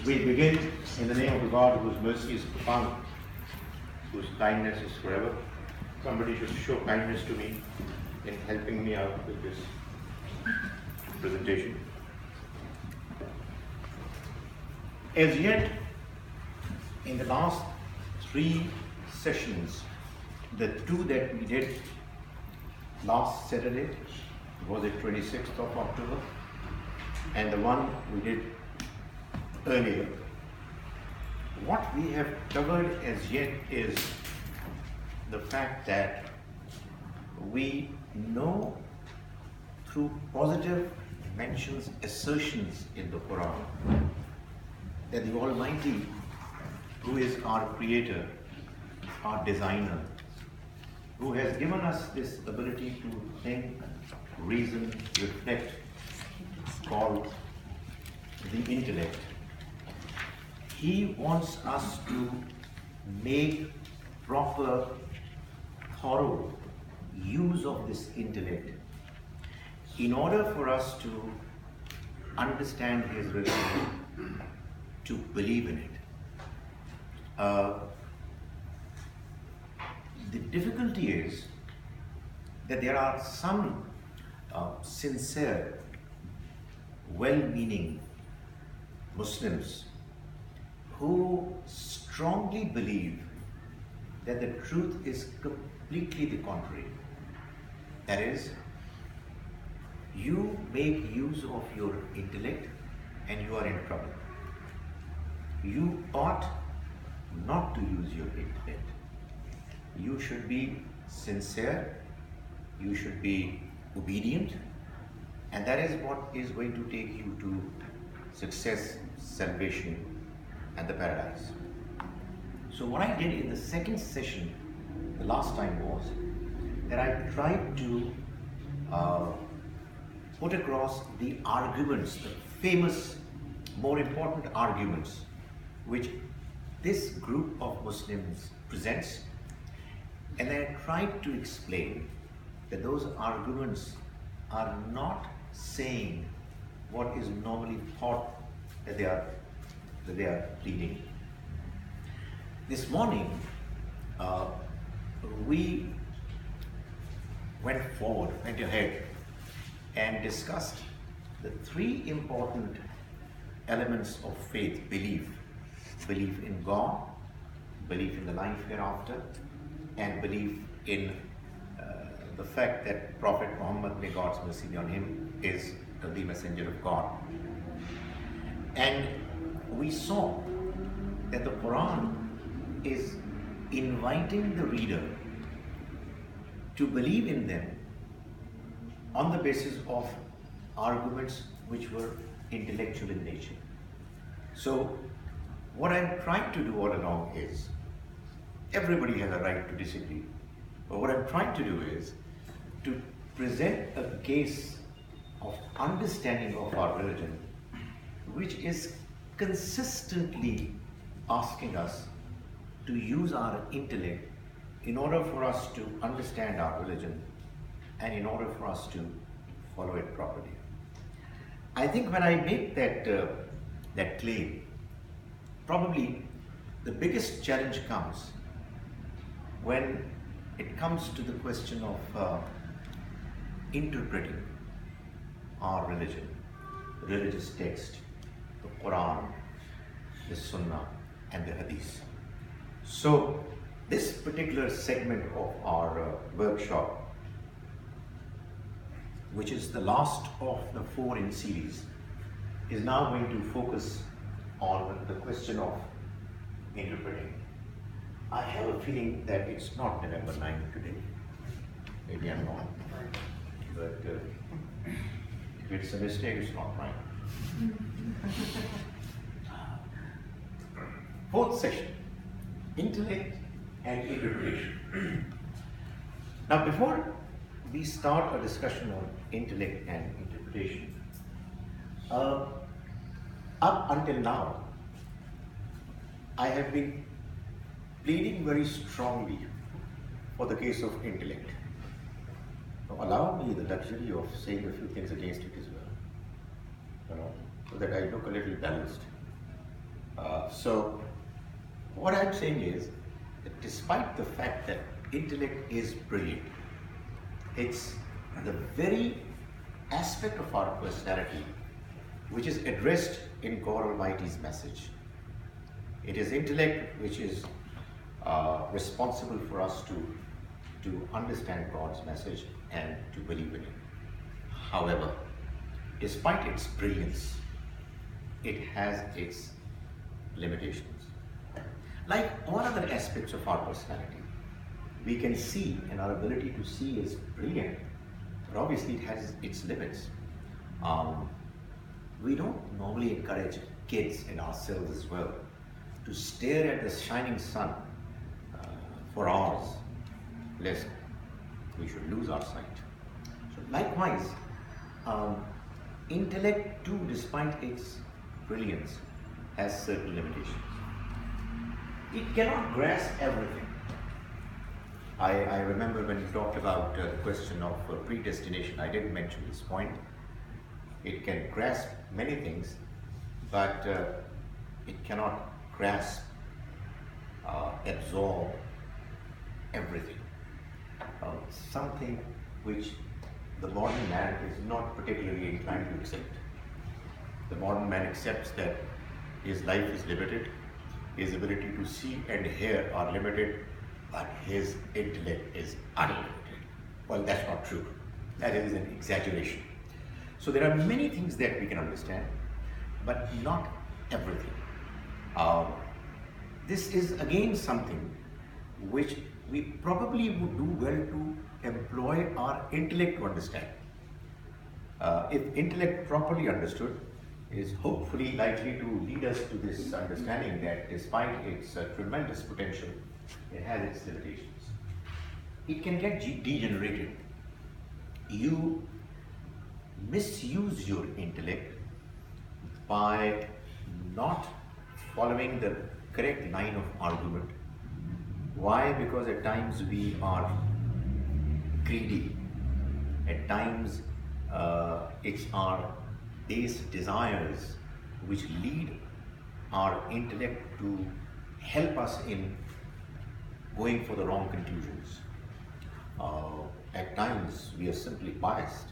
We begin in the name of the God whose mercy is profound, whose kindness is forever. Somebody should show kindness to me in helping me out with this presentation. As yet, in the last 3 sessions, the 2 that we did last Saturday, was it 26th of October, and the one we did earlier. What we have covered as yet is the fact that we know through positive mentions, assertions in the Quran, that the Almighty, who is our creator, our designer, who has given us this ability to think, reason, reflect, called the intellect. He wants us to make proper, thorough use of this intellect in order for us to understand his religion, to believe in it. The difficulty is that there are some sincere, well-meaning Muslims who strongly believe that the truth is completely the contrary. That is, you make use of your intellect and you are in trouble. You ought not to use your intellect. You should be sincere, you should be obedient, and that is what is going to take you to success, salvation, and the paradise. So what I did in the second session, the last time, was that I tried to put across the arguments, the famous, more important arguments, which this group of Muslims presents, and I tried to explain that those arguments are not saying what is normally thought that they are pleading. This morning, we went ahead and discussed the 3 important elements of faith: belief in God, belief in the life hereafter, and belief in the fact that Prophet Muhammad, may God's mercy be on him, is the messenger of God. And we saw that the Quran is inviting the reader to believe in them on the basis of arguments which were intellectual in nature. So what I'm trying to do all along is, everybody has a right to disagree, but what I'm trying to do is to present a case of understanding of our religion which is consistently asking us to use our intellect in order for us to understand our religion and in order for us to follow it properly. I think when I make that claim, probably the biggest challenge comes when it comes to the question of interpreting our religion, the religious text, the Quran, the Sunnah, and the Hadith. So this particular segment of our workshop, which is the last of the 4 in series, is now going to focus on the question of interpreting. I have a feeling that it's not November 9th today. Maybe I'm wrong. But if it's a mistake, it's not mine. 4th session, intellect and interpretation. Now, before we start a discussion on intellect and interpretation, up until now, I have been pleading very strongly for the case of intellect. Now, allow me the luxury of saying a few things against it as well, so that I look a little balanced. So what I'm saying is that despite the fact that intellect is brilliant, it's the very aspect of our personality which is addressed in God Almighty's message. It is intellect which is responsible for us to understand God's message and to believe in it. However, despite its brilliance, it has its limitations. Like all other aspects of our personality, we can see, and our ability to see is brilliant, but obviously it has its limits. We don't normally encourage kids and ourselves as well to stare at the shining sun for hours, lest we should lose our sight. So likewise, intellect too, despite its brilliance, has certain limitations. It cannot grasp everything. I remember when you talked about the question of predestination, I did mention this point. It can grasp many things, but it cannot grasp, absorb everything. Something which the modern man is not particularly inclined to accept. The modern man accepts that his life is limited, his ability to see and hear are limited, but his intellect is unlimited. Well, that's not true. That is an exaggeration. So there are many things that we can understand, but not everything. This is again something which we probably would do well to employ our intellect to understand. If intellect properly understood, is hopefully likely to lead us to this understanding that despite its tremendous potential, it has its limitations. It can get degenerated. You misuse your intellect by not following the correct line of argument. Why? Because at times we are greedy. At times it's our base desires which lead our intellect to help us in going for the wrong conclusions. At times we are simply biased.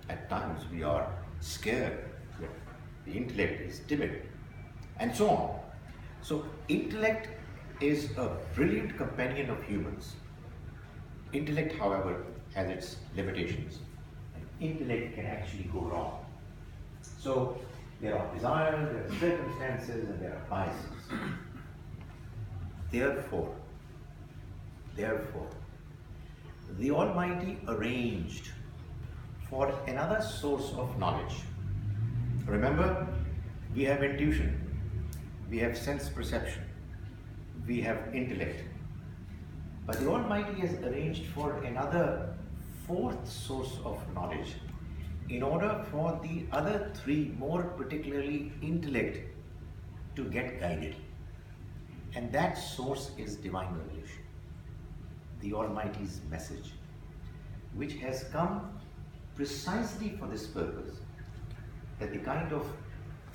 At times we are scared. The intellect is timid, and so on. So intellect is a brilliant companion of humans. Intellect, however, has its limitations. And intellect can actually go wrong. So there are desires, there are circumstances, and there are biases. Therefore, the Almighty arranged for another source of knowledge. Remember, we have intuition, we have sense perception, we have intellect. But the Almighty has arranged for another fourth source of knowledge in order for the other three, more particularly intellect, to get guided. And that source is divine revelation, the Almighty's message, which has come precisely for this purpose, that the kind of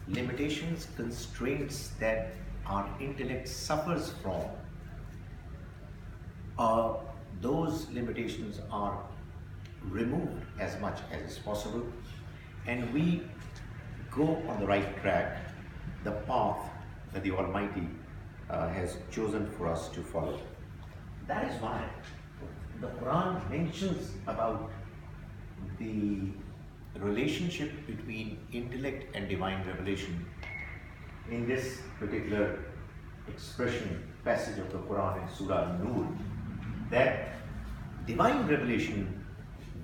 limitations, constraints that our intellect suffers from, those limitations are removed as much as is possible, and we go on the right track, the path that the Almighty has chosen for us to follow. That is why the Quran mentions about the relationship between intellect and divine revelation in this particular expression, passage of the Quran in Surah Nur, that divine revelation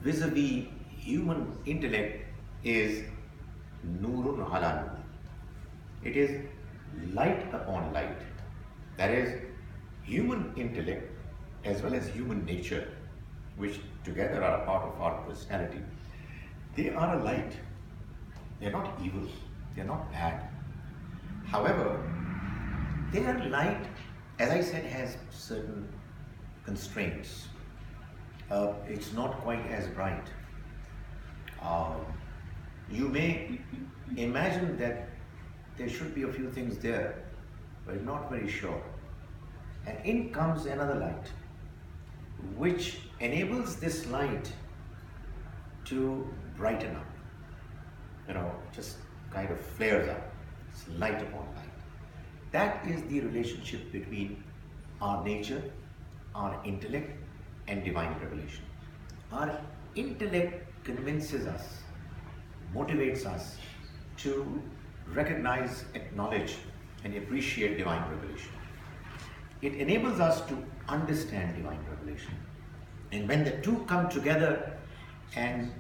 vis-a-vis human intellect is Nurun ala Nur. It is light upon light. That is, human intellect as well as human nature, which together are a part of our personality, they are a light. They're not evil. They're not bad. However, their light, as I said, has certain constraints. It's not quite as bright. You may imagine that there should be a few things there but not very sure. And in comes another light, which enables this light to brighten up. Just kind of flares up. It's light upon light. That is the relationship between our nature, our intellect, and divine revelation. Our intellect convinces us, motivates us to recognize, acknowledge, and appreciate divine revelation. It enables us to understand divine revelation. And when the two come together and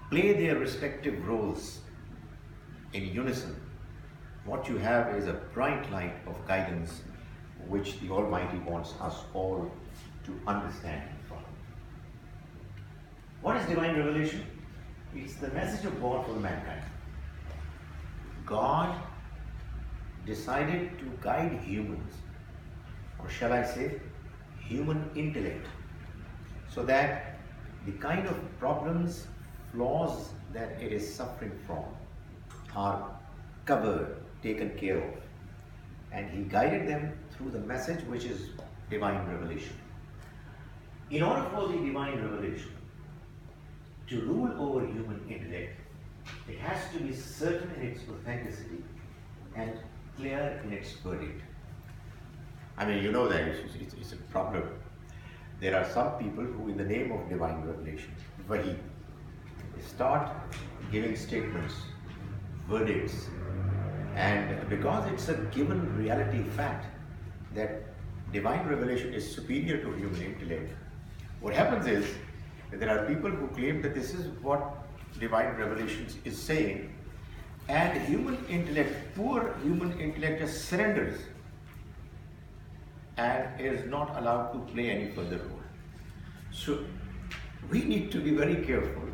play their respective roles in unison, what you have is a bright light of guidance which the Almighty wants us all to understand and follow. What is divine revelation? It's the message of God for mankind. God decided to guide humans, or shall I say, human intellect, so that the kind of problems, flaws that it is suffering from are covered, taken care of. And He guided them through the message which is divine revelation. In order for the divine revelation to rule over human intellect, it has to be certain in its authenticity and clear in its verdict. I mean, you know that it's a problem. There are some people who, in the name of divine revelation, Wahi, start giving statements, verdicts, and because it's a given reality fact that divine revelation is superior to human intellect, what happens is that there are people who claim that this is what divine revelation is saying, and human intellect, poor human intellect, just surrenders and is not allowed to play any further role. So we need to be very careful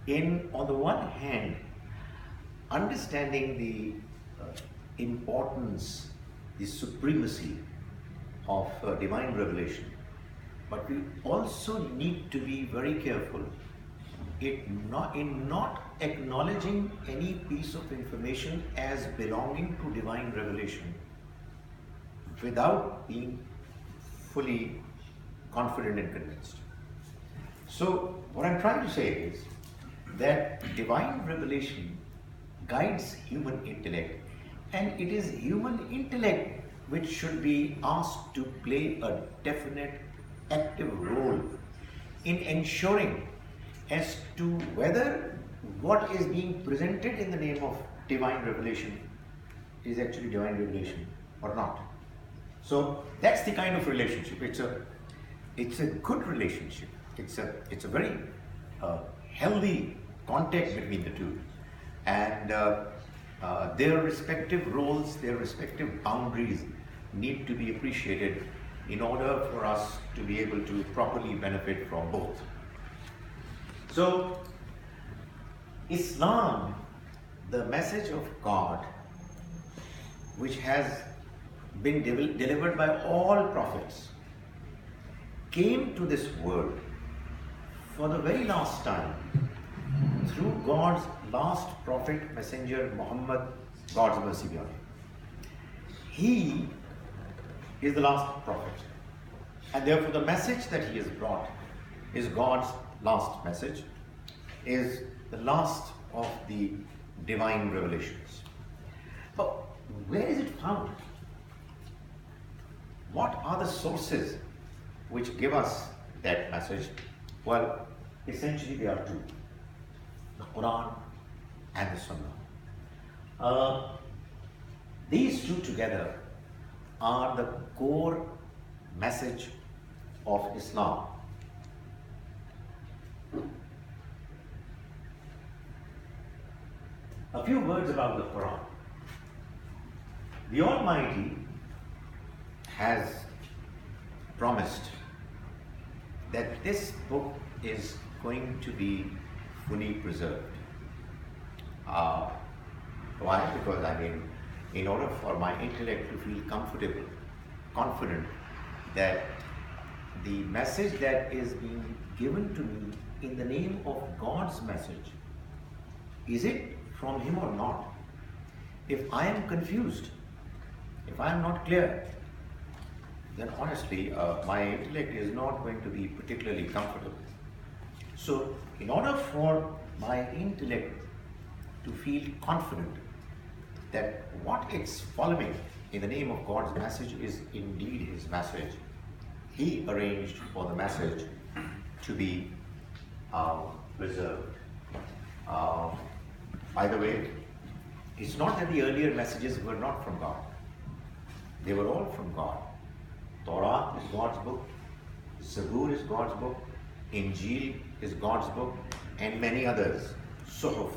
in, on the one hand, understanding the importance, the supremacy of divine revelation, but we also need to be very careful in not acknowledging any piece of information as belonging to divine revelation without being fully confident and convinced. So what I'm trying to say is that divine revelation guides human intellect, and it is human intellect which should be asked to play a definite active role in ensuring as to whether what is being presented in the name of divine revelation is actually divine revelation or not. So that's the kind of relationship. It's a good relationship. It's a very healthy contact between the two, and their respective roles, their respective boundaries need to be appreciated in order for us to be able to properly benefit from both. So Islam, the message of God, which has been delivered by all prophets, came to this world for the very last time through God's last prophet, messenger Muhammad, God's mercy be on him. He is the last prophet, and therefore the message that he has brought is God's last message, is the last of the divine revelations. But where is it found? What are the sources which give us that message? Well, essentially there are two: the Quran and the Sunnah. These two together are the core message of Islam. A few words about the Quran. The Almighty has promised that this book is going to be fully preserved. Why? Because in order for my intellect to feel comfortable, confident that the message that is being given to me in the name of God's message, is it from Him or not? If I am confused, If I am not clear, then honestly, my intellect is not going to be particularly comfortable. So, in order for my intellect to feel confident that what it's following in the name of God's message is indeed His message, He arranged for the message to be preserved. By the way, it's not that the earlier messages were not from God. They were all from God. Torah is God's book, Zabur is God's book, Injil is God's book, and many others, Suhuf.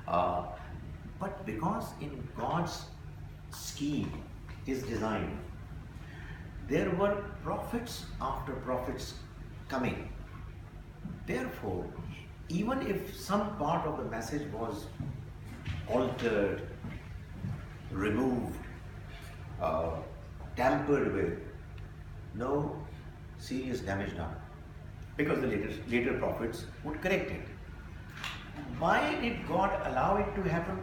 But because in God's scheme, His design, there were prophets after prophets coming. Therefore, even if some part of the message was altered, removed, tampered with, no serious damage done, because the later prophets would correct it. Why did God allow it to happen?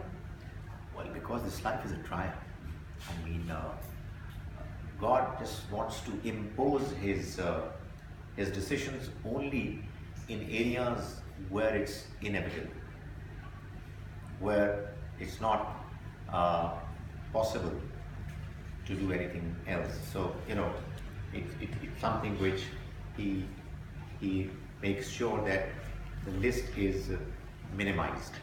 Well, because this life is a trial. I mean, God just wants to impose His decisions only in areas where it's inevitable, where it's not possible to do anything else. So, it's something which He makes sure that the list is minimized.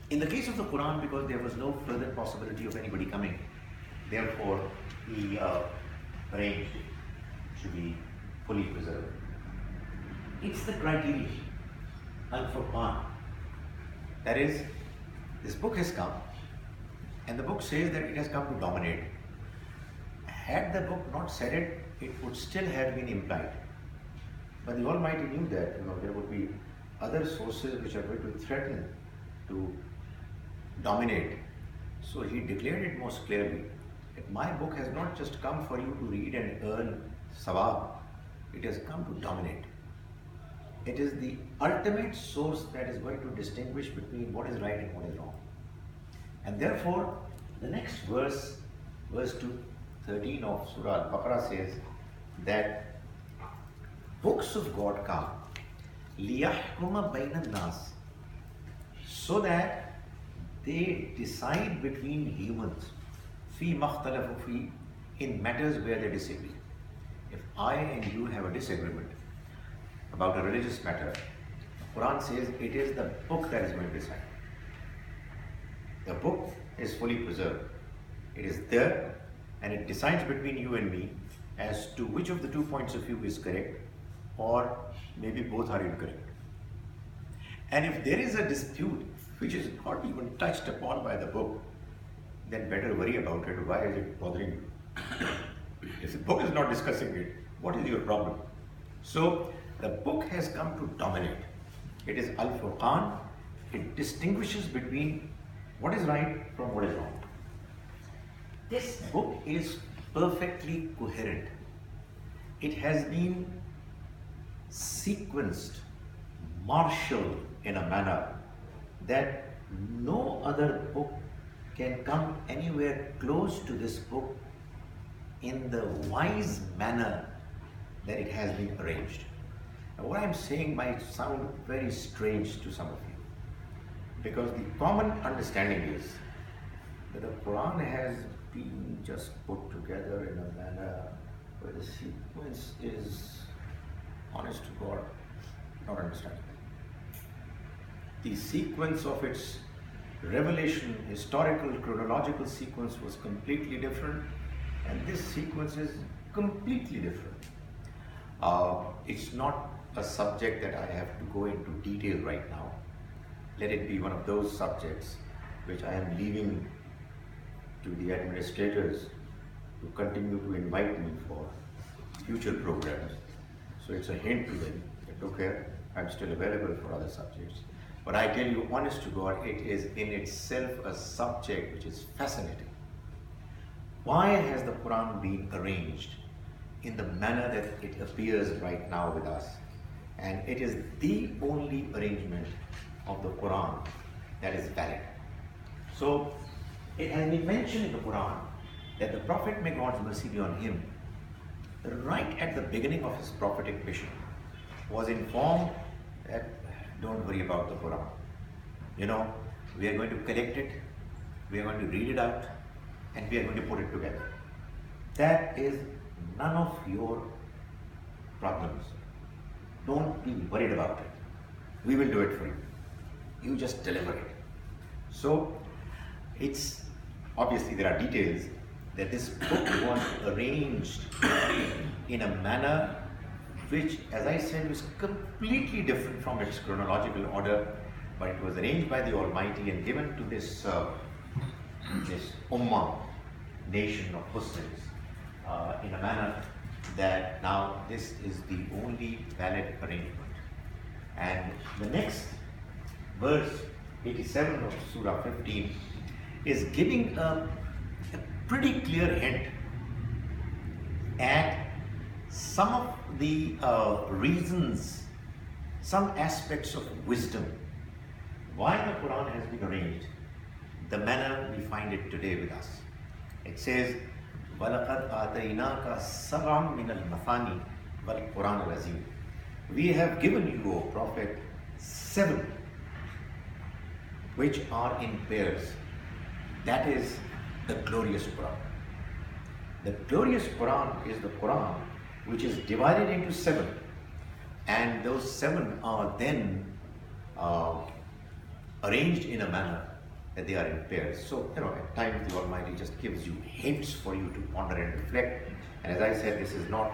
In the case of the Quran, because there was no further possibility of anybody coming, therefore He arranged it to be fully preserved. It's the criteria, Al-Furqan. That is, this book has come, and the book says that it has come to dominate. Had the book not said it, it would still have been implied. But the Almighty knew that there would be other sources which are going to threaten to dominate. So He declared it most clearly that my book has not just come for you to read and earn sawab, it has come to dominate. It is the ultimate source that is going to distinguish between what is right and what is wrong. And therefore, the next verse, verse 13 of Surah Al-Baqarah says that books of God come لِيَحْكُمَ بَيْنَ النَّاسِ, so that they decide between humans فِي مَخْتَلَفُ فِي, in matters where they disagree. If I and you have a disagreement about a religious matter, the Quran says it is the book that is going to decide. The book is fully preserved. It is there and it decides between you and me as to which of the 2 points of view is correct, or maybe both are incorrect. And if there is a dispute which is not even touched upon by the book, then better worry about it. Why is it bothering you? If the book is not discussing it, what is your problem? So the book has come to dominate. It is Al-Furqan. It distinguishes between what is right from what is wrong. This book is perfectly coherent. It has been sequenced, marshaled in a manner that no other book can come anywhere close to this book in the wise manner that it has been arranged. Now, what I'm saying might sound very strange to some of you, because the common understanding is that the Quran has been just put together in a manner where the sequence is, honest to God, not understandable. The sequence of its revelation, historical, chronological sequence was completely different, and this sequence is completely different. It's not a subject that I have to go into detail right now. Let it be one of those subjects which I am leaving to the administrators to continue to invite me for future programs. So it's a hint to them that, okay, I'm still available for other subjects. But I tell you, honest to God, it is in itself a subject which is fascinating. Why has the Quran been arranged in the manner that it appears right now with us? And it is the only arrangement of the Quran that is valid. So, It has been mentioned in the Quran that the Prophet, may God's mercy be on him, right at the beginning of his prophetic mission, was informed that don't worry about the Quran. You know, we are going to collect it, we are going to read it out, and we are going to put it together. That is none of your problems. Don't be worried about it. We will do it for you. You just deliver it. So, it's obviously there are details that this book was arranged in a manner which, as I said, was completely different from its chronological order, but it was arranged by the Almighty and given to this Ummah, nation of Muslims, in a manner that now this is the only valid arrangement. And the next verse, 87 of Surah 15, is giving a pretty clear hint at some of the reasons, some aspects of wisdom, why the Quran has been arranged the manner we find it today with us. It says, وَلَقَدْ آتَيْنَاكَ سَبْعًا مِنَ الْمَثَانِي وَالْقُرْآنِ الْعَظِيمِ. We have given you, O Prophet, 7 which are in pairs. That is the glorious Quran. The glorious Quran is the Quran which is divided into 7, and those 7 are then arranged in a manner that they are in pairs. So, at times the Almighty just gives you hints for you to ponder and reflect. And as I said, this is not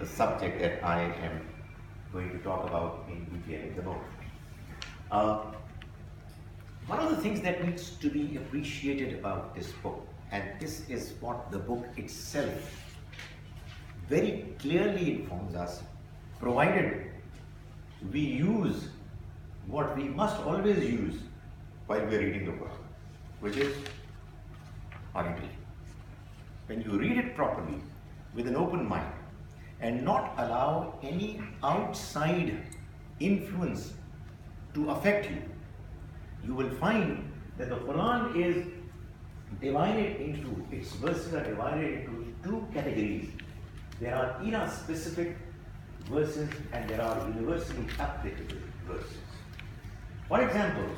the subject that I am going to talk about in detail at the moment. One of the things that needs to be appreciated about this book, and this is what the book itself very clearly informs us, provided we use what we must always use while we are reading the Quran, which is our intellect. When you read it properly, with an open mind, and not allow any outside influence to affect you, you will find that the Quran is divided into, its verses are divided into 2 categories. There are era-specific verses and there are universally applicable verses. For example,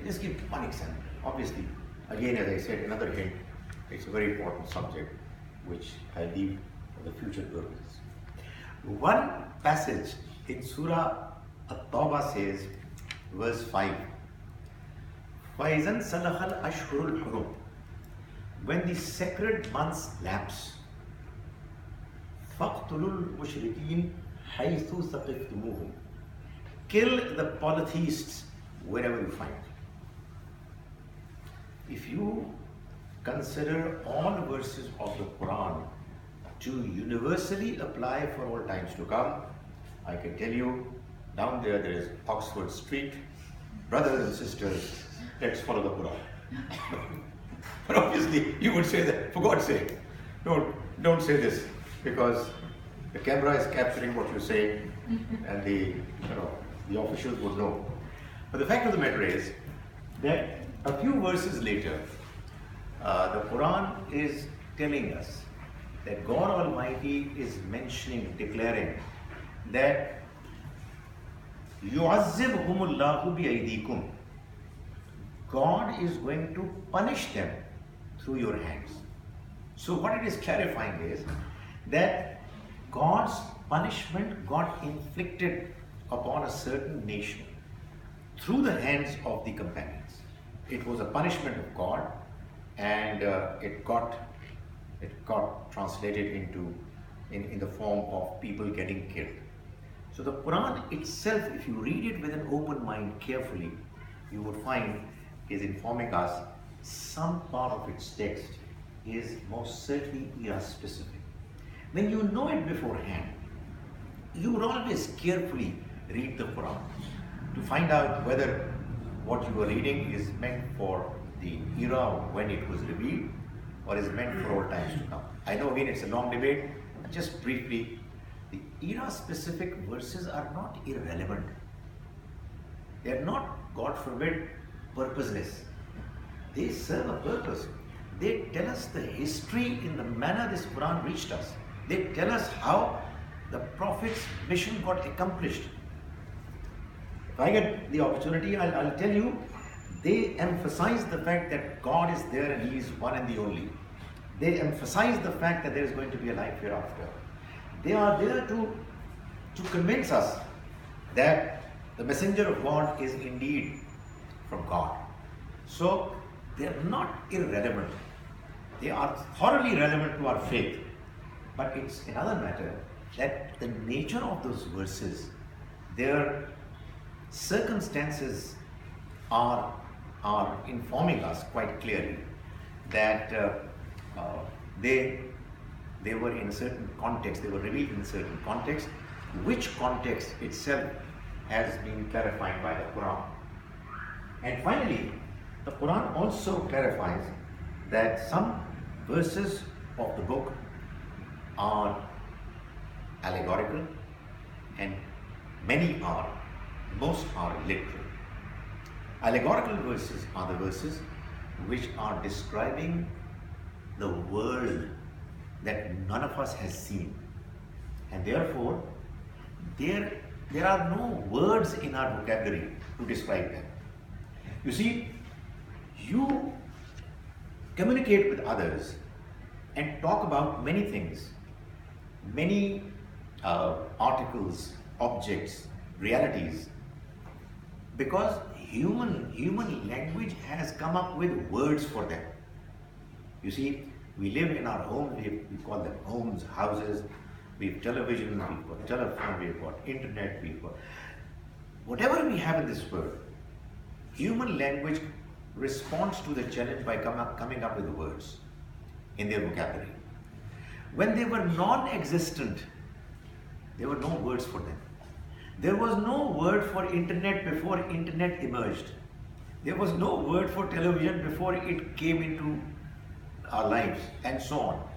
just give one example. Obviously, again, as I said, another hint, it's a very important subject which I leave for the future purposes. One passage in Surah At-Tawbah says, verse 5, فَإِذَنْ سَلَخَ الْأَشْهُرُ الْحُرُمُ. When the sacred months lapse, فَاقْتُلُوا الْمُشْرِكِينَ حَيْثُ ثَقِفْتُمُوهُمْ. Kill the polytheists wherever you find them. If you consider all verses of the Quran to universally apply for all times to come, I can tell you, down there is Oxford Street. Brothers and sisters, let's follow the Quran. But obviously, you would say that, for God's sake, don't say this, because the camera is capturing what you say, and the officials would know. But the fact of the matter is that a few verses later, the Quran is telling us that God Almighty is mentioning, declaring that يُعَذِّبْهُمُ اللَّهُ بِأَيْدِيكُمْ. God is going to punish them through your hands. So what it is clarifying is that God's punishment got inflicted upon a certain nation through the hands of the companions. It was a punishment of God, and it got translated into in the form of people getting killed. So the Quran itself, if you read it with an open mind carefully, you would find is informing us some part of its text is most certainly era-specific. When you know it beforehand, you would always carefully read the Quran to find out whether what you are reading is meant for the era when it was revealed or is meant for all times to come. I know again it's a long debate, but just briefly, the era-specific verses are not irrelevant. They are not, God forbid, purposeless. They serve a purpose. they tell us the history in the manner this Quran reached us. They tell us how the Prophet's mission got accomplished. If I get the opportunity, I'll tell you, they emphasize the fact that God is there and He is one and the only. They emphasize the fact that there is going to be a life hereafter. They are there to convince us that the messenger of God is indeed from God. So they are not irrelevant. They are thoroughly relevant to our faith. But it's another matter that the nature of those verses, their circumstances are informing us quite clearly that they were in a certain context, they were revealed in a certain context, which context itself has been clarified by the Quran. And finally, the Quran also clarifies that some verses of the book are allegorical and most are literal. Allegorical verses are the verses which are describing the world that none of us has seen, and therefore there are no words in our vocabulary to describe them. You see, you communicate with others and talk about many things, many articles, objects, realities, because human language has come up with words for them. You see, we live in our homes, we call them homes, houses, we have television, we've got telephone, we've got internet, we've got whatever we have in this world. Human language responds to the challenge by coming up with words in their vocabulary. When they were non-existent, there were no words for them. There was no word for internet before internet emerged. There was no word for television before it came into our lives, and so on.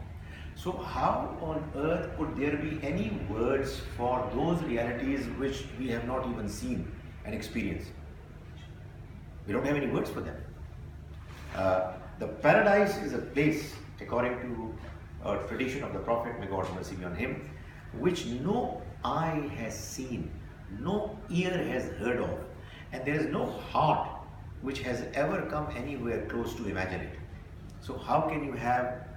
So how on earth could there be any words for those realities which we have not even seen and experienced? We don't have any words for them. The paradise is a place, according to a tradition of the Prophet, may God mercy be on him, which no eye has seen, no ear has heard of, and there is no heart which has ever come anywhere close to imagine it. So how can you have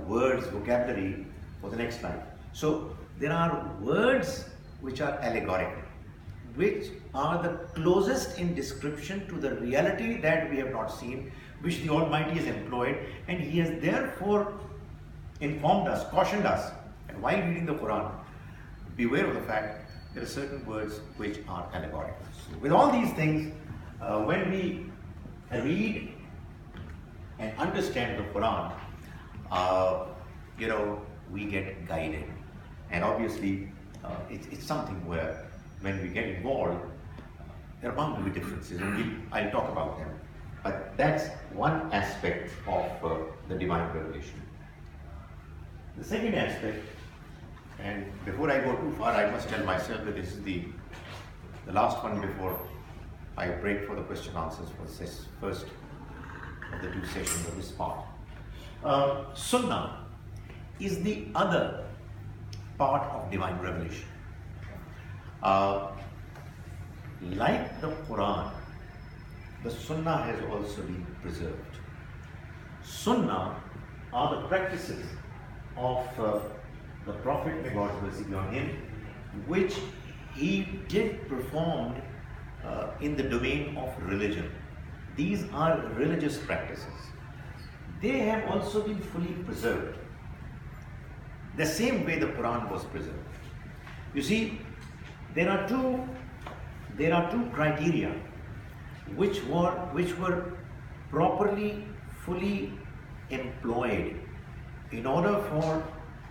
words, vocabulary for the next life? So there are words which are allegorical, which are the closest in description to the reality that we have not seen, which the Almighty has employed, and He has therefore informed us, cautioned us, and while reading the Quran, beware of the fact there are certain words which are allegorical. So with all these things, when we read and understand the Quran, we get guided, and obviously it's something where when we get involved, there are bound to be differences, and I'll talk about them. But that's one aspect of the divine revelation. The second aspect, and before I go too far, I must tell myself that this is the last one before I break for the question answers for this first of the two sessions of this part. Sunnah is the other part of divine revelation. Like the Quran, the Sunnah has also been preserved. Sunnah are the practices of the Prophet, may God mercy be on him, which he did perform in the domain of religion. These are religious practices. They have also been fully preserved, the same way the Quran was preserved. You see, there are two criteria which were properly, fully employed in order for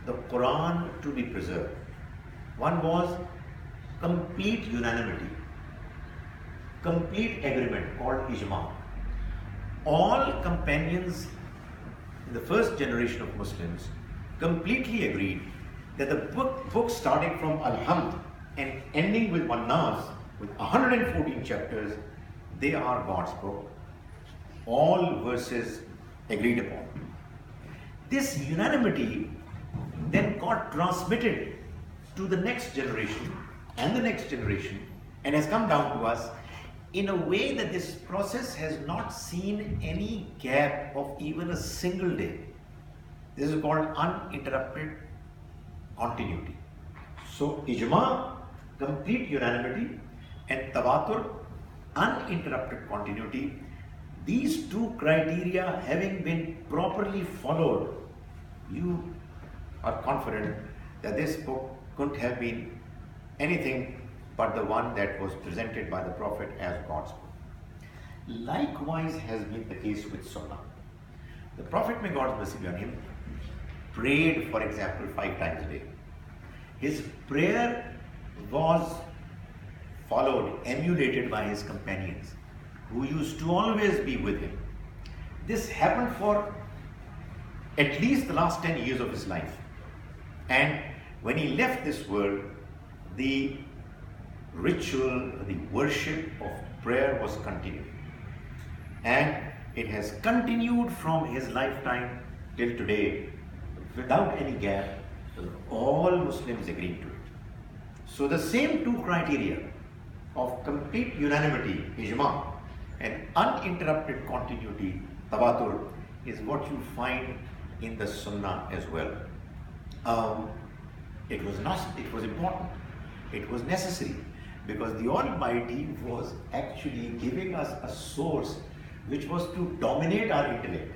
the Quran to be preserved. One was complete unanimity, complete agreement called ijma. All companions in the first generation of Muslims completely agreed that the book starting from Al-Hamd and ending with Wan-Nas, with 114 chapters, they are God's book. All verses agreed upon. This unanimity then got transmitted to the next generation and the next generation and has come down to us in a way that this process has not seen any gap of even a single day. This is called uninterrupted continuity. So ijma, complete unanimity, and tawatur, uninterrupted continuity, these two criteria having been properly followed, you are confident that this book couldn't have been anything but the one that was presented by the Prophet as God's book. Likewise has been the case with Sunnah. The Prophet, may God's blessing be on him, prayed, for example, 5 times a day. His prayer was followed, emulated by his companions, who used to always be with him. This happened for at least the last 10 years of his life. And when he left this world, the ritual, the worship of prayer was continued. And it has continued from his lifetime till today without any gap, all Muslims agreeing to it. So the same two criteria of complete unanimity, ijma, and uninterrupted continuity, tawatur, is what you find in the Sunnah as well. It was important, it was necessary, because the Almighty was actually giving us a source which was to dominate our intellect.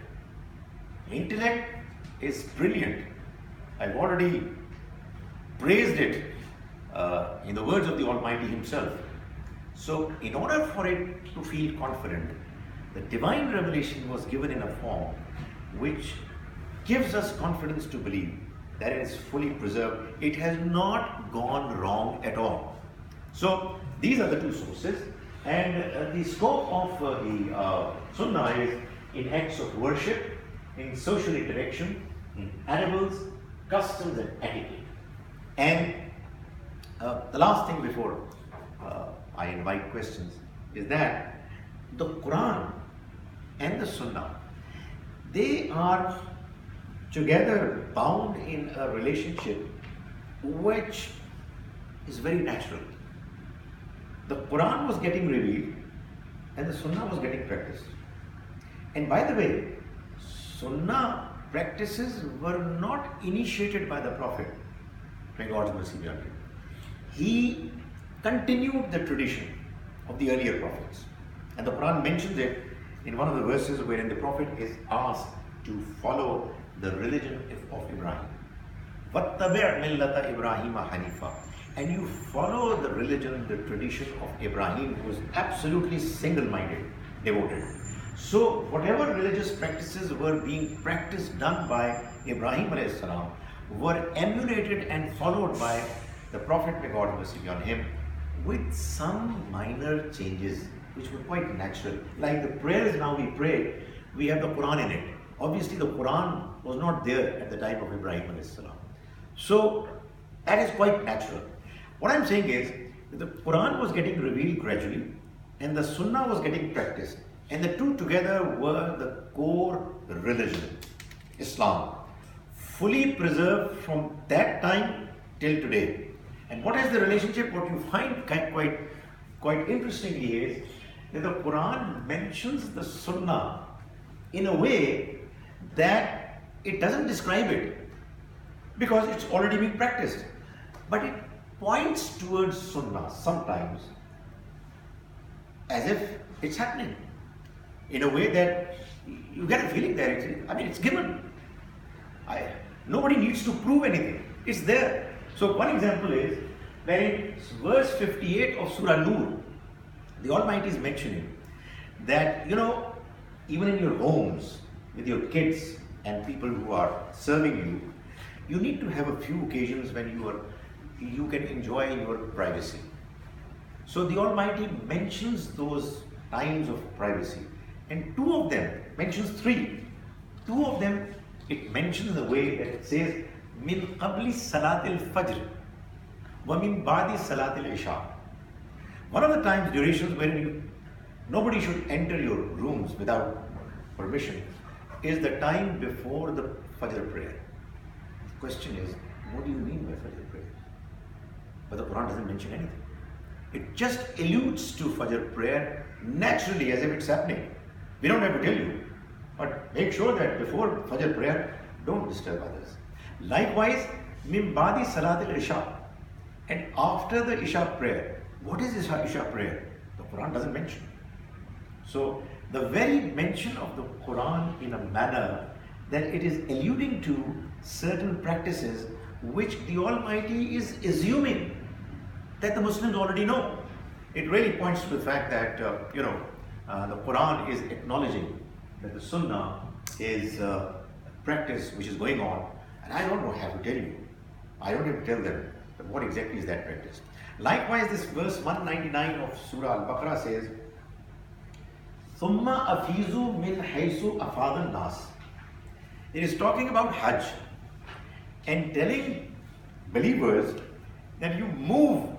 Intellect is brilliant. I've already praised it in the words of the Almighty himself. So in order for it to feel confident, the divine revelation was given in a form which gives us confidence to believe that it is fully preserved. It has not gone wrong at all. So these are the two sources, and the scope of the Sunnah is in acts of worship, in social interaction, in animals, customs and etiquette. And the last thing before I invite questions is that the Quran and the Sunnah, they are together bound in a relationship which is very natural. The Quran was getting revealed and the Sunnah was getting practiced. And by the way, Sunnah practices were not initiated by the Prophet, may God's mercy be on him. He continued the tradition of the earlier prophets. And the Quran mentions it in one of the verses wherein the Prophet is asked to follow the religion of Ibrahim. وَاتَّبِعْ مِلَّةَ إِبْرَاهِيمَ حَنِيفًا. And you follow the religion, the tradition of Ibrahim, who was absolutely single-minded, devoted. So whatever religious practices were being practiced, done by Ibrahim a.s. were emulated and followed by the Prophet, may God mercy be on him, with some minor changes which were quite natural. Like the prayers now we pray, we have the Quran in it. Obviously the Quran was not there at the time of Ibrahim a.s. So that is quite natural. What I'm saying is that the Quran was getting revealed gradually and the Sunnah was getting practiced. And the two together were the core religion, Islam, fully preserved from that time till today. And what is the relationship? What you find quite interestingly is that the Quran mentions the Sunnah in a way that it doesn't describe it because it's already being practiced, but it points towards Sunnah sometimes as if it's happening in a way that you get a feeling that it's given. Nobody needs to prove anything. It's there. So one example is when in verse 58 of Surah Nur, the Almighty is mentioning that, even in your homes, with your kids and people who are serving you, you need to have a few occasions when you can enjoy your privacy. So the Almighty mentions those times of privacy, and two of them mentions three. Two of them it mentions in the way that it says min qabli salatil fajr wa min ba'di salatil isha. One of the times, durations wherein nobody should enter your rooms without permission is the time before the Fajr prayer. The question is, what do you mean by Fajr prayer? But the Quran doesn't mention anything. It just alludes to Fajr prayer naturally as if it's happening. We don't have to tell you, but make sure that before Fajr prayer, don't disturb others. Likewise, min ba'di salatil isha, and after the Isha prayer. What is Isha prayer? The Quran doesn't mention. So the very mention of the Quran in a manner that it is alluding to certain practices which the Almighty is assuming that the Muslims already know. It really points to the fact that the Quran is acknowledging that the Sunnah is a practice which is going on, and I don't have to tell you. I don't have to tell them that what exactly is that practice. Likewise, this verse 199 of Surah Al-Baqarah says, ثُمَّ أَفِيزُوا مِنْ حَيْثُ أَفَاضَ النَّاسِ. It is talking about Hajj and telling believers that you move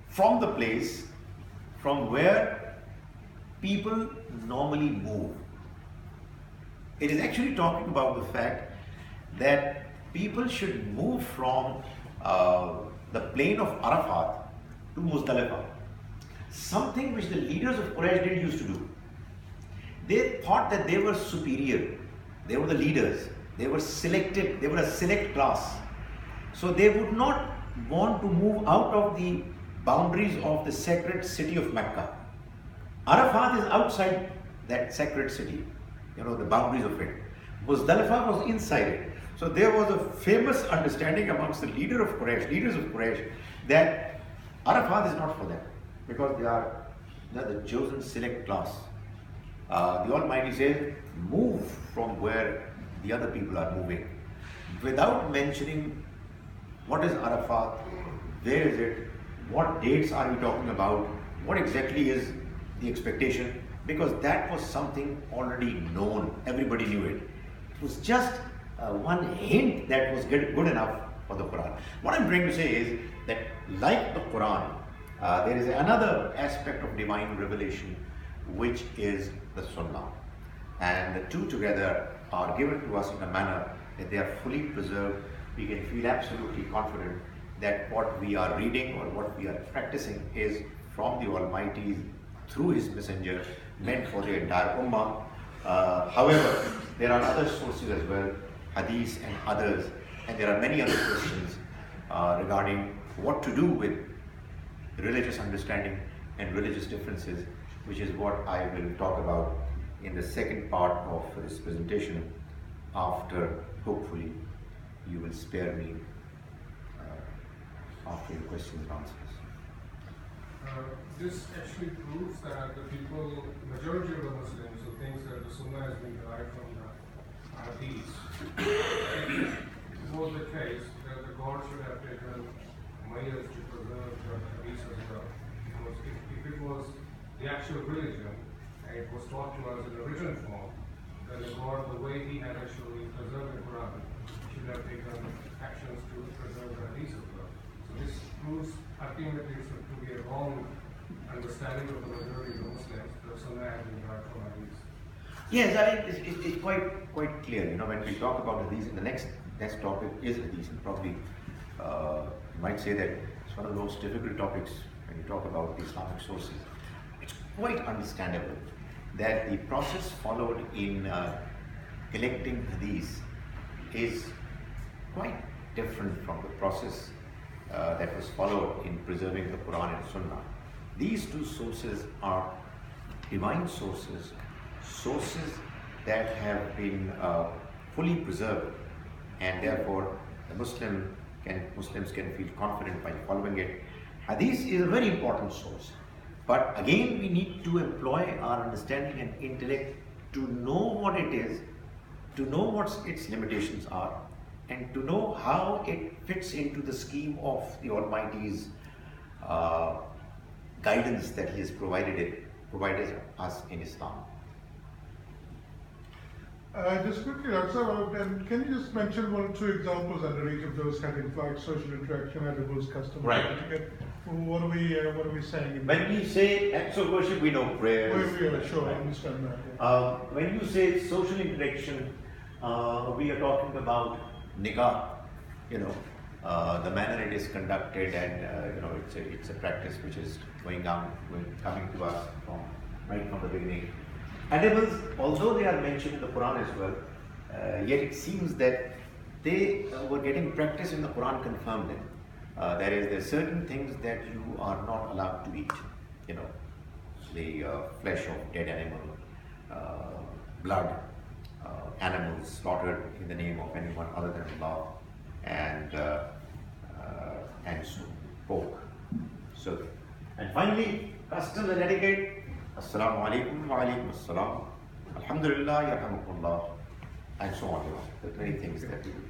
from the place from where people normally move. It is actually talking about the fact that people should move from the plain of Arafat to Muzdalifah. Something which the leaders of Quraysh didn't used to do. They thought that they were superior. They were the leaders. They were selected. They were a select class. So they would not want to move out of the boundaries of the sacred city of Mecca. Arafat is outside that sacred city, the boundaries of it. Muzdalifah was inside it. So there was a famous understanding amongst the leaders of Quraysh, that Arafat is not for them because they are the chosen select class. The Almighty says, move from where the other people are moving, without mentioning what is Arafat, where is it, what dates are we talking about, what exactly is the expectation, because that was something already known. Everybody knew it. It was just one hint that was good enough for the Quran. What I'm trying to say is that, like the Quran, there is another aspect of divine revelation, which is the Sunnah. And the two together are given to us in a manner that they are fully preserved. We can feel absolutely confident that what we are reading or what we are practicing is from the Almighty through His Messenger, meant for the entire Ummah. However, there are other sources as well, hadith and others, and there are many other questions regarding what to do with religious understanding and religious differences, which is what I will talk about in the second part of this presentation, after hopefully you will spare me after your questions and answers. This actually proves that the majority of the Muslims who thinks that the Sunnah has been derived from the Hadith, it was the case that the God should have taken measures to preserve the Hadith as well. Because if it was the actual religion and it was taught to us in a written form, then the God, the way He had actually preserved the Quran, should have taken actions to preserve the Hadith as well. So this proves ultimately to be a wrong understanding of the majority of the Muslims. The Sunnah has been derived from Hadith. Yes, I think it's quite clear. When we talk about Hadith, the next topic is Hadith, and probably you might say that it's one of the most difficult topics when you talk about the Islamic sources. It's quite understandable that the process followed in collecting Hadith is quite different from the process that was followed in preserving the Quran and Sunnah. These two sources are divine sources that have been fully preserved, and therefore the Muslims can feel confident by following it. Hadith is a very important source, but again we need to employ our understanding and intellect to know what it is, to know what its limitations are, and to know how it fits into the scheme of the Almighty's guidance that He has provided us in Islam. Just quickly, and can you just mention one or two examples under each of those headings, like social interaction, edibles, customs, Right. etiquette? What are we saying? When we say acts of worship, we know prayers. Sure, I right? understand that. Yeah. When you say social interaction, we are talking about nikah, the manner it is conducted, and it's a practice which is coming to us right from the beginning. Edibles, although they are mentioned in the Quran as well, yet it seems that they were getting practice in the Quran confirmed them. There are certain things that you are not allowed to eat, the flesh of dead animal, blood, animals slaughtered in the name of anyone other than Allah, and so pork. So, and finally, customs and etiquette. Assalamu alaikum wa alaikum assalam. Alhamdulillah, yarhamukullah, and so on. There are many things that we do.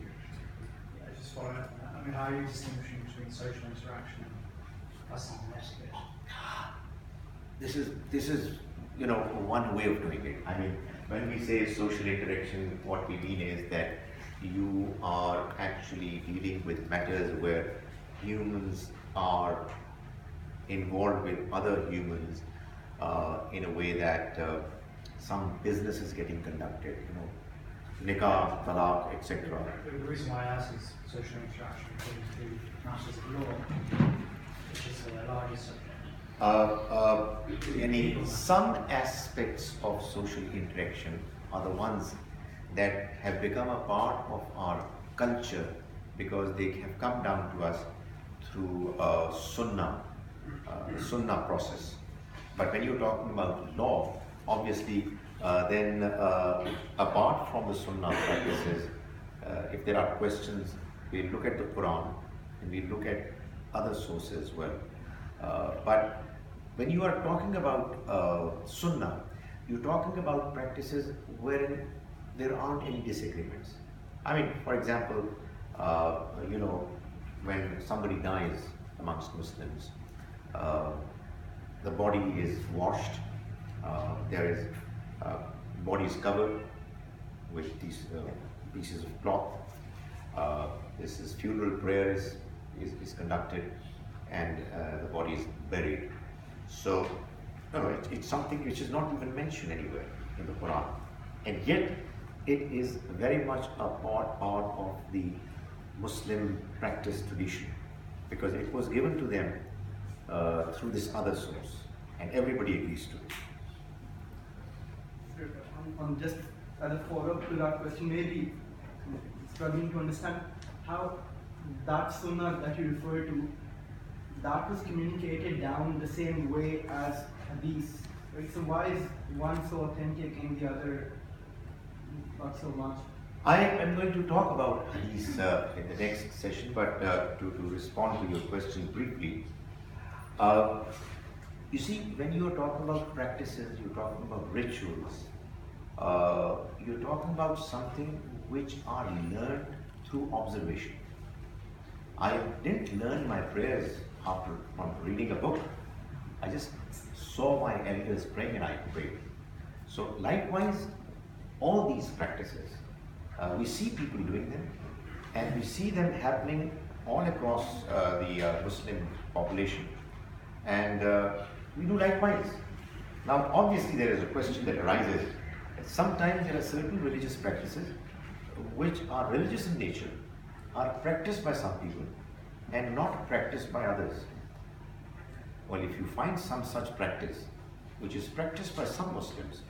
Yeah, just following up on that. I mean, how are you distinguishing between social interaction and customs and etiquette? This is one way of doing it. I mean, when we say social interaction, what we mean is that you are actually dealing with matters where humans are involved with other humans in a way that some business is getting conducted, nikah, talaq, etc. The reason why I ask is social interaction according to matters of law, which is a larger subject. Some aspects of social interaction are the ones that have become a part of our culture because they have come down to us through sunnah, the sunnah process. But when you're talking about law, obviously, then apart from the sunnah practices, if there are questions, we look at the Quran and we look at other sources as well. But when you are talking about sunnah, you're talking about practices wherein there aren't any disagreements. I mean, for example, when somebody dies amongst Muslims, the body is washed, body is covered with these pieces of cloth. This is funeral prayers is conducted, and the body is buried. So, it's something which is not even mentioned anywhere in the Quran, and yet it is very much a part of the Muslim practice tradition, because it was given to them through this other source, and everybody agrees to it. On just as a follow-up to that question, maybe struggling to understand how that sunnah that you refer to, that was communicated down the same way as hadith, right? So why is one so authentic and the other not so much? I am going to talk about hadith in the next session, but to respond to your question briefly, you see, when you are talking about practices, you're talking about rituals, you're talking about something which are learned through observation. I didn't learn my prayers from reading a book. I just saw my elders praying and I prayed. So likewise, all these practices, we see people doing them, and we see them happening all across the Muslim population, and we do likewise. Now obviously there is a question that arises that sometimes there are certain religious practices which are religious in nature, are practiced by some people and not practiced by others. Well, if you find some such practice which is practiced by some Muslims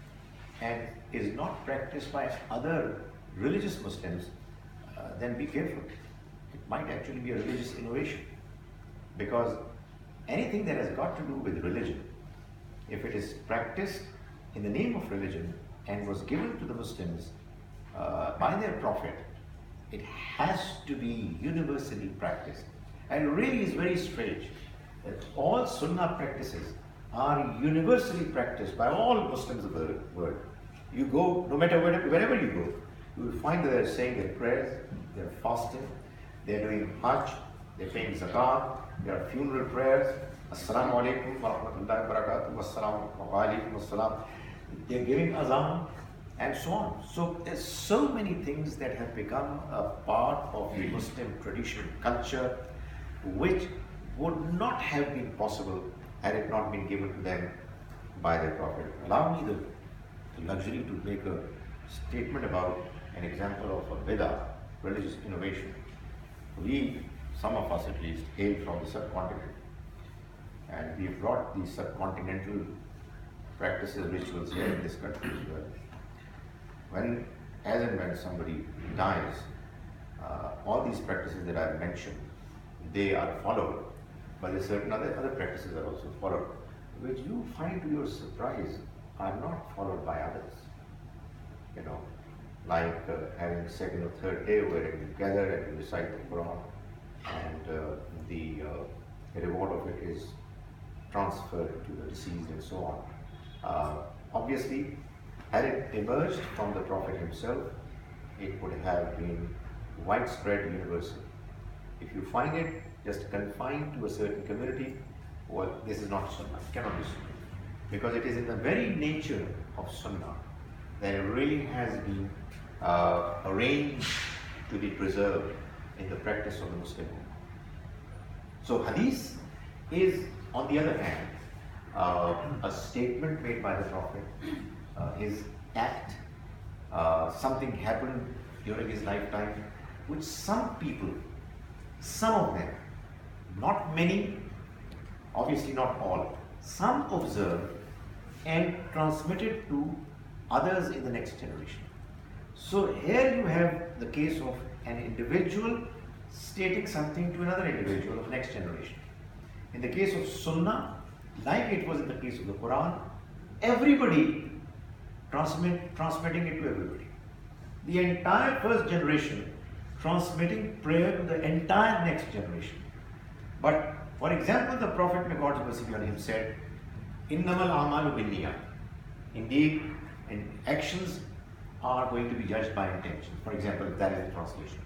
and is not practiced by other religious Muslims, then be careful. It might actually be a religious innovation, because anything that has got to do with religion, if it is practiced in the name of religion and was given to the Muslims by their Prophet, it has to be universally practiced. And it really is very strange that all Sunnah practices are universally practiced by all Muslims of the world. You go, no matter wherever you go, you will find that they're saying their prayers, they're fasting, they're doing Hajj, they're paying Zakat, there are funeral prayers, Assalamu alaikum wa rahmatullahi wa barakatuh, Assalamu alaikum wa salam. They're giving azan, and so on. So there's so many things that have become a part of the Muslim tradition, culture, which would not have been possible had it not been given to them by their Prophet. Allow me the luxury to make a statement about an example of a bid'ah, religious innovation. We, some of us at least, hail from the subcontinent, and we brought these subcontinental practices, rituals here in this country as well. As and when somebody dies, all these practices that I've mentioned, they are followed, but there are certain other practices are also followed, which you find to your surprise are not followed by others. You know, like having second or third day where you gather and you recite the Quran, and the reward of it is transferred to the deceased and so on. Obviously, had it emerged from the Prophet himself, it would have been widespread, universal. If you find it just confined to a certain community, well, this is not Sunnah, it cannot be Sunnah. Because it is in the very nature of Sunnah that it really has been arranged to be preserved in the practice of the Muslim Ummah. So Hadith is, on the other hand, a statement made by the Prophet, his act, something happened during his lifetime, which some people, some of them, not many, obviously not all, some observed and transmitted to others in the next generation. So here you have the case of an individual stating something to another individual of next generation. In the case of Sunnah, like it was in the case of the Quran, everybody transmitting it to everybody. The entire first generation transmitting prayer to the entire next generation. But for example, the Prophet, may God's mercy be on him, said, "Innamal a'malu binniyat." Indeed, actions are going to be judged by intention. For example, that is the translation.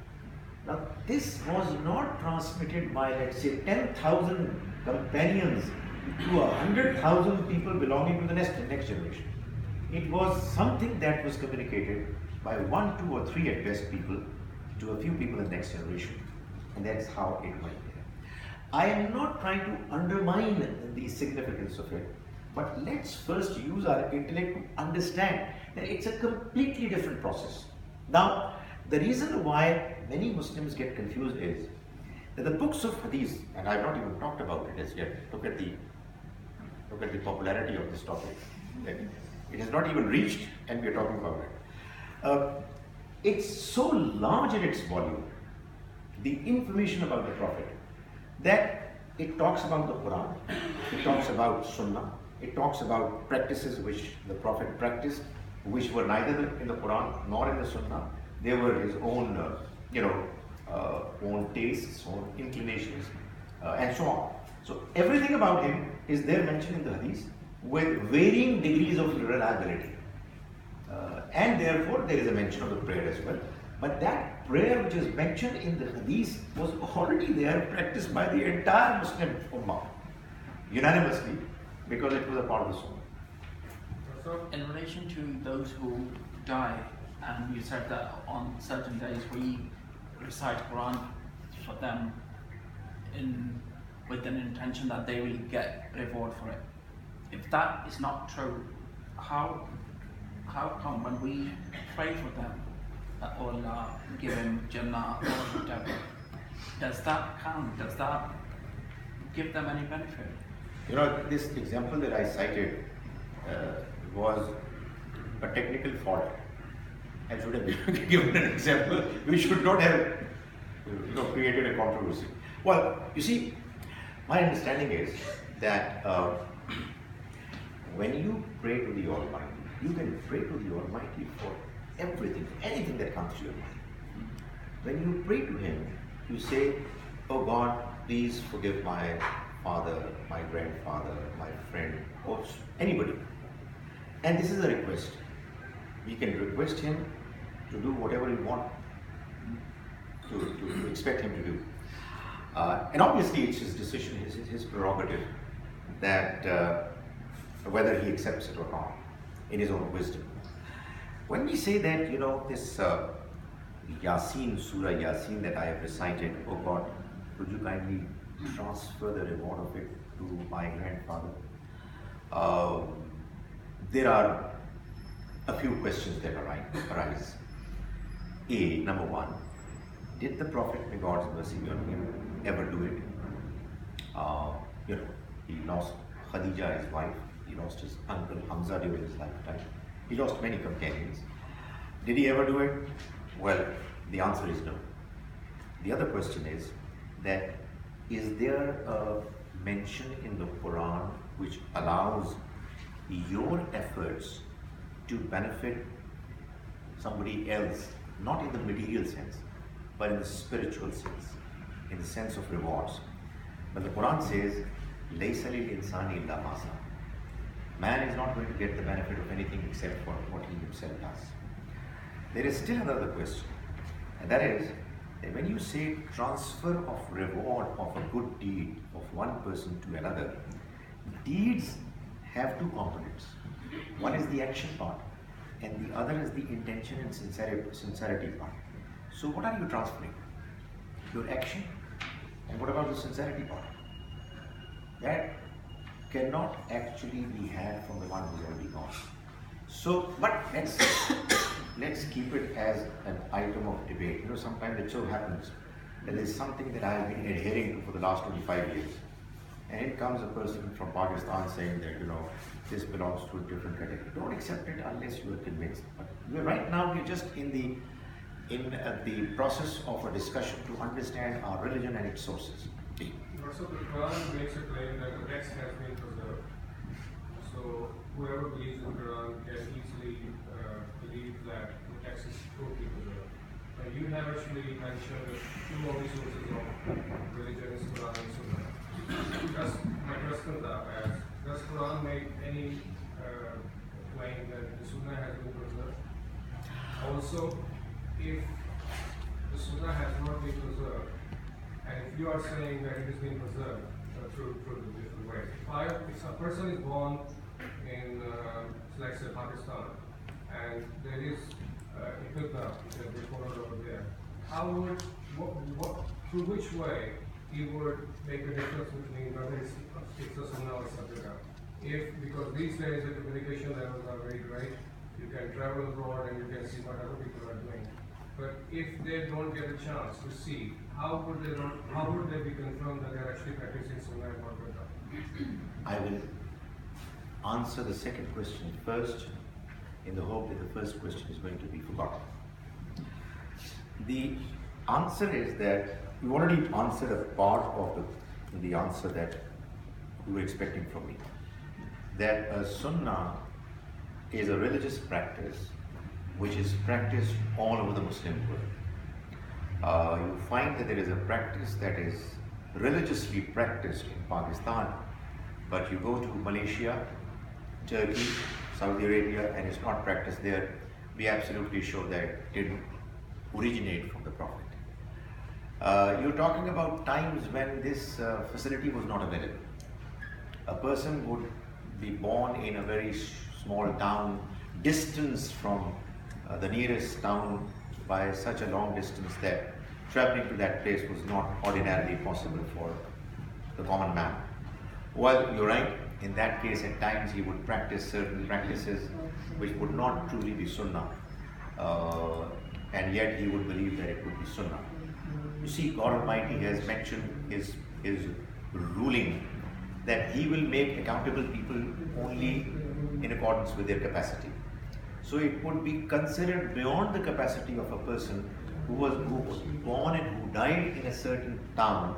Now, this was not transmitted by, let's say, 10,000 companions to 100,000 people belonging to the next generation. It was something that was communicated by 1, 2, or 3 at best people to a few people in the next generation. And that's how it went there. I am not trying to undermine the significance of it, but let's first use our intellect to understand that it's a completely different process. Now, the reason why many Muslims get confused is that the books of Hadith, and I've not even talked about it as yet, look at the popularity of this topic. It has not even reached, and we are talking about it. It's so large in its volume, the information about the Prophet, that it talks about the Quran, it talks about Sunnah, it talks about practices which the Prophet practiced, which were neither in the Quran nor in the Sunnah. They were his own, own tastes, own inclinations, and so on. So everything about him is there mentioned in the Hadith with varying degrees of reliability. And therefore there is a mention of the prayer as well. But that prayer which is mentioned in the Hadith was already there, practiced by the entire Muslim Ummah, unanimously, because it was a part of the Sunnah. In relation to those who die, and you said that on certain days we recite Quran for them with an intention that they will get reward for it. If that is not true, how come when we pray for them that Allah give him Jannah or whatever, does that count? Does that give them any benefit? You know, this example that I cited was a technical fault. I should have given an example. We should not have created a controversy. Well, you see, my understanding is that when you pray to the Almighty, you can pray to the Almighty for everything, anything that comes to your mind. When you pray to Him, you say, "Oh God, please forgive my father, my grandfather, my friend, or anybody." And this is a request. We can request Him to do whatever we want to expect Him to do. And obviously it's His decision, His prerogative, that whether He accepts it or not, in His own wisdom. When we say that, this Yasin, Surah Yasin that I have recited, oh God, could you kindly transfer the reward of it to my grandfather? There are a few questions that arise. Number one, did the Prophet, may God's mercy be on him, ever do it? He lost Khadija, his wife. He lost his uncle Hamza during his lifetime. He lost many companions. Did he ever do it? Well, the answer is no. The other question is that is there a mention in the Quran which allows your efforts to benefit somebody else, not in the material sense, but in the spiritual sense, in the sense of rewards? But the Quran says, لَيْسَ لِلْإِنسَانِ إِلَّا مَا سَعَى. Man is not going to get the benefit of anything except for what he himself does. There is still another question, and that is that when you say transfer of reward of a good deed of one person to another, deeds have two components. One is the action part, and the other is the intention and sincerity part. So what are you transferring? Your action, and what about the sincerity part? That cannot actually be had from the one who's already gone. So, but let's keep it as an item of debate. Sometimes it so happens that there is something that I have been adhering to for the last 25 years. And in comes a person from Pakistan saying that, this belongs to a different category. Don't accept it unless you are convinced. But right now we're just in the process of a discussion to understand our religion and its sources. Also, the Quran makes a claim that the text has been preserved. So whoever believes in the Quran can easily believe that the text is totally preserved. And you have actually mentioned two more sources of religion is Quran and Sunnah. My question is, does Quran make any claim that the Sunnah has been preserved? Also, if the Sunnah has not been preserved, and if you are saying that it has been preserved through the different ways, if a person is born in, let's say, Pakistan, and there is a fitna which has been followed over there, through which way he would make a difference between whether it's a Sunnah or Sabira? Because these days the communication levels are very great, you can travel abroad and you can see what other people are doing. But if they don't get a chance to see, how would they be confirmed that they're actually practicing Sunnah and not Bid'ah? I will answer the second question first, in the hope that the first question is going to be forgotten. The answer is that you already answered a part of the answer that you were expecting from me. That a Sunnah is a religious practice which is practiced all over the Muslim world. You find that there is a practice that is religiously practiced in Pakistan, but you go to Malaysia, Turkey, Saudi Arabia, and it's not practiced there. Be absolutely sure that it didn't originate from the Prophet. You're talking about times when this facility was not available. A person would be born in a very small town, distance from the nearest town by such a long distance that traveling to that place was not ordinarily possible for the common man. Well, you're right, in that case at times he would practice certain practices which would not truly be Sunnah, and yet he would believe that it would be Sunnah. You see, God Almighty has mentioned his ruling that he will make accountable people only in accordance with their capacity. So it would be considered beyond the capacity of a person who was born and who died in a certain town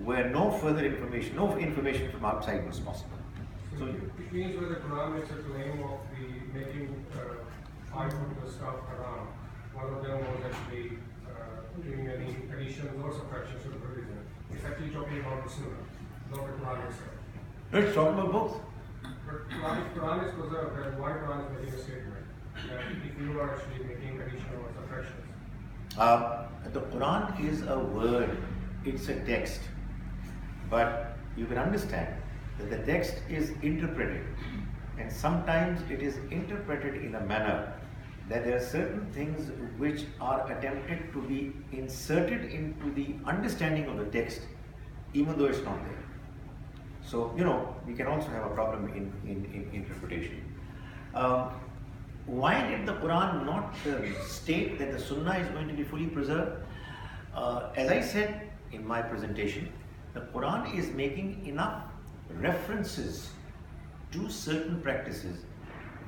where no information from outside was possible. So it means when the Quran makes a claim of the making 5 of the stuff around, one of them was actually doing any additions or subtractions to the religion. It's actually talking about the Sunnah, not the Quran itself. Let's talk about both. But if Quran is preserved, then why Quran is making a statement that if you are actually making addition or subtractions? The Quran is a word, it's a text, but you can understand that the text is interpreted, and sometimes it is interpreted in a manner that there are certain things which are attempted to be inserted into the understanding of the text, even though it's not there. So, we can also have a problem in interpretation. Why did the Quran not state that the Sunnah is going to be fully preserved? As I said in my presentation, the Quran is making enough references to certain practices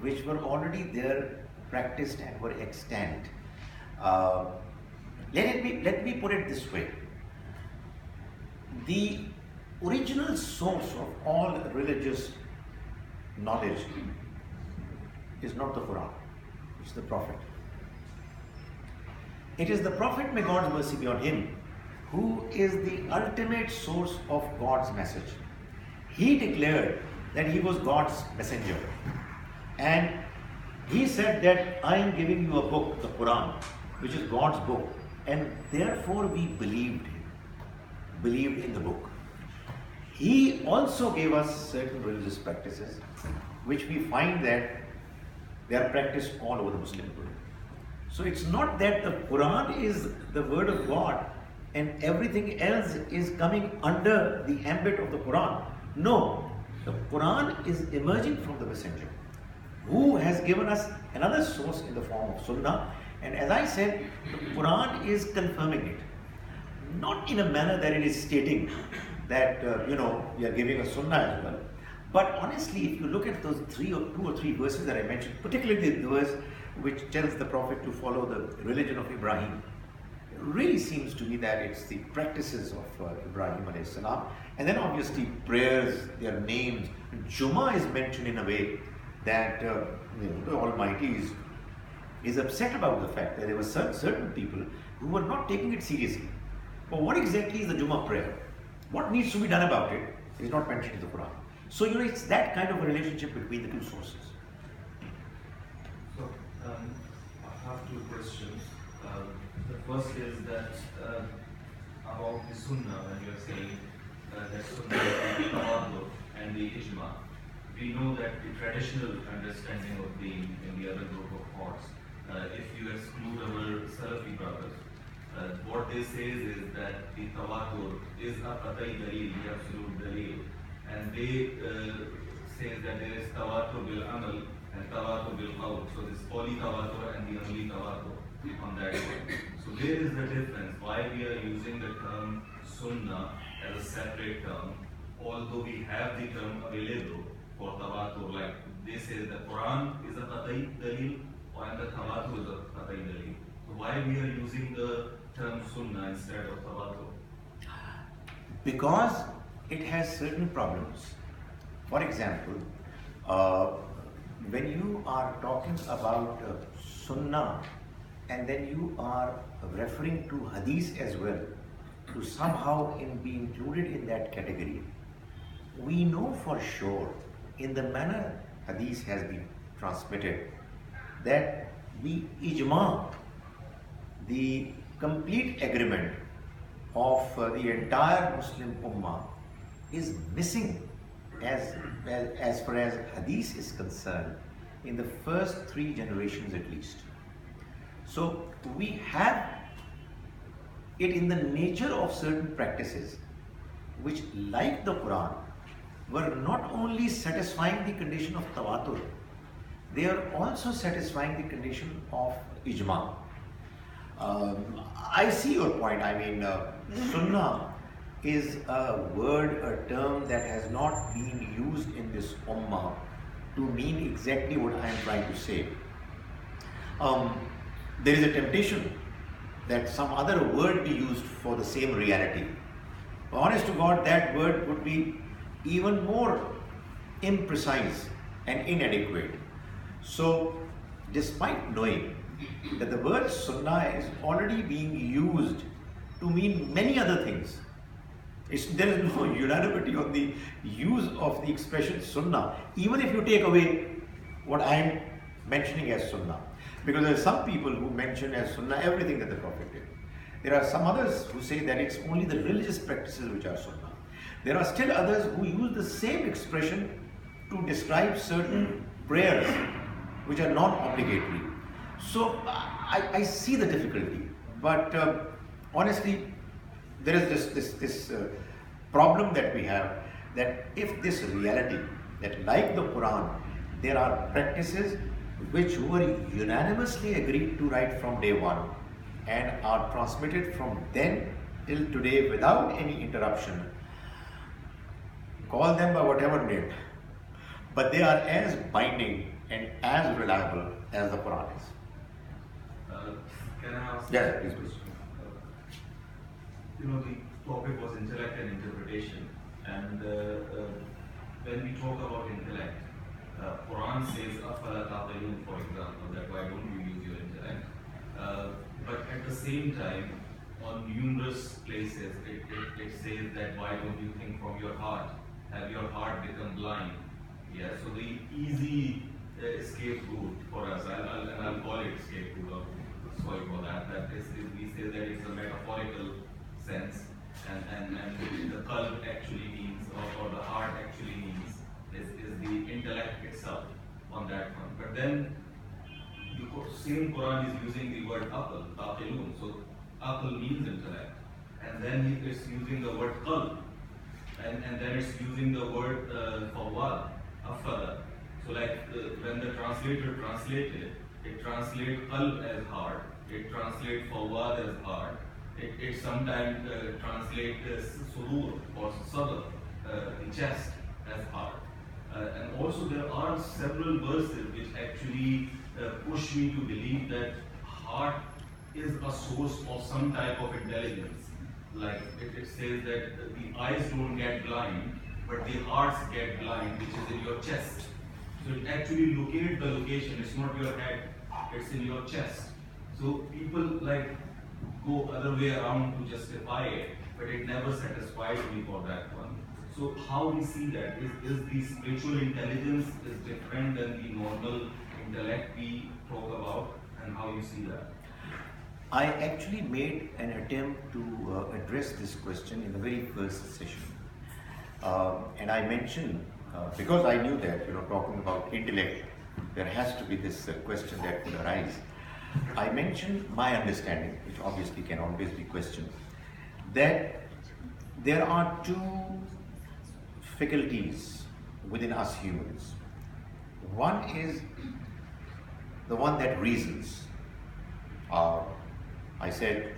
which were already there, practiced and were extant. Let me put it this way. The original source of all religious knowledge is not the Quran, it's the Prophet. It is the Prophet, may God's mercy be on him, who is the ultimate source of God's message. He declared that he was God's messenger. And he said that I am giving you a book, the Quran, which is God's book. And therefore we believed in the book. He also gave us certain religious practices, which we find that they are practiced all over the Muslim world. So it's not that the Quran is the word of God and everything else is coming under the ambit of the Quran. No, the Quran is emerging from the messenger, who has given us another source in the form of Sunnah. And as I said, the Quran is confirming it. Not in a manner that it is stating that, we are giving a Sunnah as well. But honestly, if you look at those two or three verses that I mentioned, particularly the verse which tells the Prophet to follow the religion of Ibrahim, it really seems to me that it's the practices of Ibrahim alayhi salam. And then obviously prayers, their names. Jummah is mentioned in a way that the Almighty is upset about the fact that there were certain people who were not taking it seriously. But what exactly is the Jummah prayer? What needs to be done about it is not mentioned in the Quran. So, it's that kind of a relationship between the two sources. So, I have two questions. The first is that about the Sunnah, when you are saying that Sunnah is the Tawaddur and the Ijma. We know that the traditional understanding of in the other group of thoughts, if you exclude our Salafi brothers, what they say is that the Tawaddur is a Qat'i Dalil, the absolute Dalil. And they say that there is Tawaddur bil Amal and Tawaddur bil Qawl. So this poly Tawaddur and the only Tawaddur on that one. So there is the difference. Why we are using the term Sunnah as a separate term, although we have the term available for Tawaddur, like they say the Quran is a Qat'i Dalil and the Tawaddur is a Qat'i Dalil. So why we are using the term Sunnah instead of Tawaddur? Because it has certain problems. For example, when you are talking about Sunnah and then you are referring to Hadith as well, to somehow be included in that category, we know for sure in the manner Hadith has been transmitted that the Ijma, the complete agreement of the entire Muslim Ummah is missing as far as Hadith is concerned in the first 3 generations at least. So we have it in the nature of certain practices which, like the Quran, were not only satisfying the condition of Tawatur, they are also satisfying the condition of Ijma. I see your point. I mean, Sunnah is a word, a term that has not been used in this Ummah to mean exactly what I am trying to say. There is a temptation that some other word be used for the same reality. Honest to God, that word would be even more imprecise and inadequate. So, despite knowing that the word Sunnah is already being used to mean many other things, there is no unanimity on the use of the expression Sunnah, even if you take away what I am mentioning as Sunnah. Because there are some people who mention as Sunnah everything that the Prophet did. There are some others who say that it's only the religious practices which are Sunnah. There are still others who use the same expression to describe certain prayers which are not obligatory. So I see the difficulty, but honestly, there is this problem that we have, that if this reality, that like the Quran, there are practices which were unanimously agreed to right from day one and are transmitted from then till today without any interruption, call them by whatever name, but they are as binding and as reliable as the Quran is. Can I ask? Yes, please, please. The topic was intellect and interpretation, and when we talk about intellect, Quran says "Afala taqilun," for example, that why don't you use your intellect? But at the same time, on numerous places, it says that why don't you think from your heart? Have your heart become blind? Yeah. So the easy scapegoat for us, I'll call it scapegoat. Sorry for that. That is, we say that it's a metaphorical sense, and the qalb actually means, or the heart actually means, is the intellect itself on that one. But then the same Quran is using the word aql, taqilun. So aql means intellect, and then it's using the word qalb, and then it's using the word fawad, afada. So like when the translator translated, it translates qalb as heart, it translates fawad as heart, it sometimes translates sudur or sadr, the chest, as heart. And also there are several verses which actually push me to believe that heart is a source of some type of intelligence. Like it says that the eyes don't get blind, but the hearts get blind, which is in your chest. So it actually locates the location, it's not your head, it's in your chest. So people like go other way around to justify it, but it never satisfied me for that one. So how we see that is the spiritual intelligence is different than the normal intellect we talk about, and how you see that? I actually made an attempt to address this question in the very first session, and I mentioned, because I knew that talking about intellect, there has to be this question that could arise. I mentioned my understanding, which obviously can always be questioned, that there are two faculties within us humans. One is the one that reasons. I said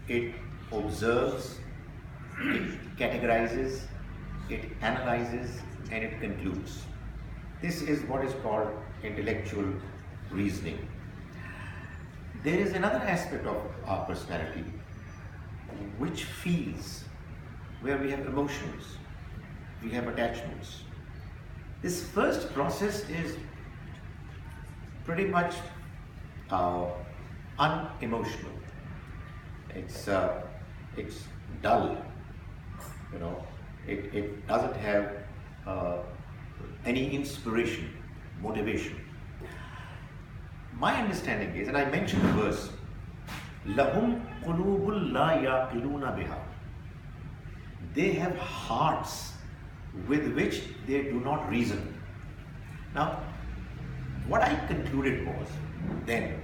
it observes, it categorizes, it analyzes, and it concludes. This is what is called intellectual reasoning. There is another aspect of our personality which feels, where we have emotions, we have attachments. This first process is pretty much unemotional. It's dull, it doesn't have any inspiration, motivation. My understanding is, and I mentioned the verse, Lahum qulubul la yaqiluna biha. They have hearts with which they do not reason. Now, what I concluded was then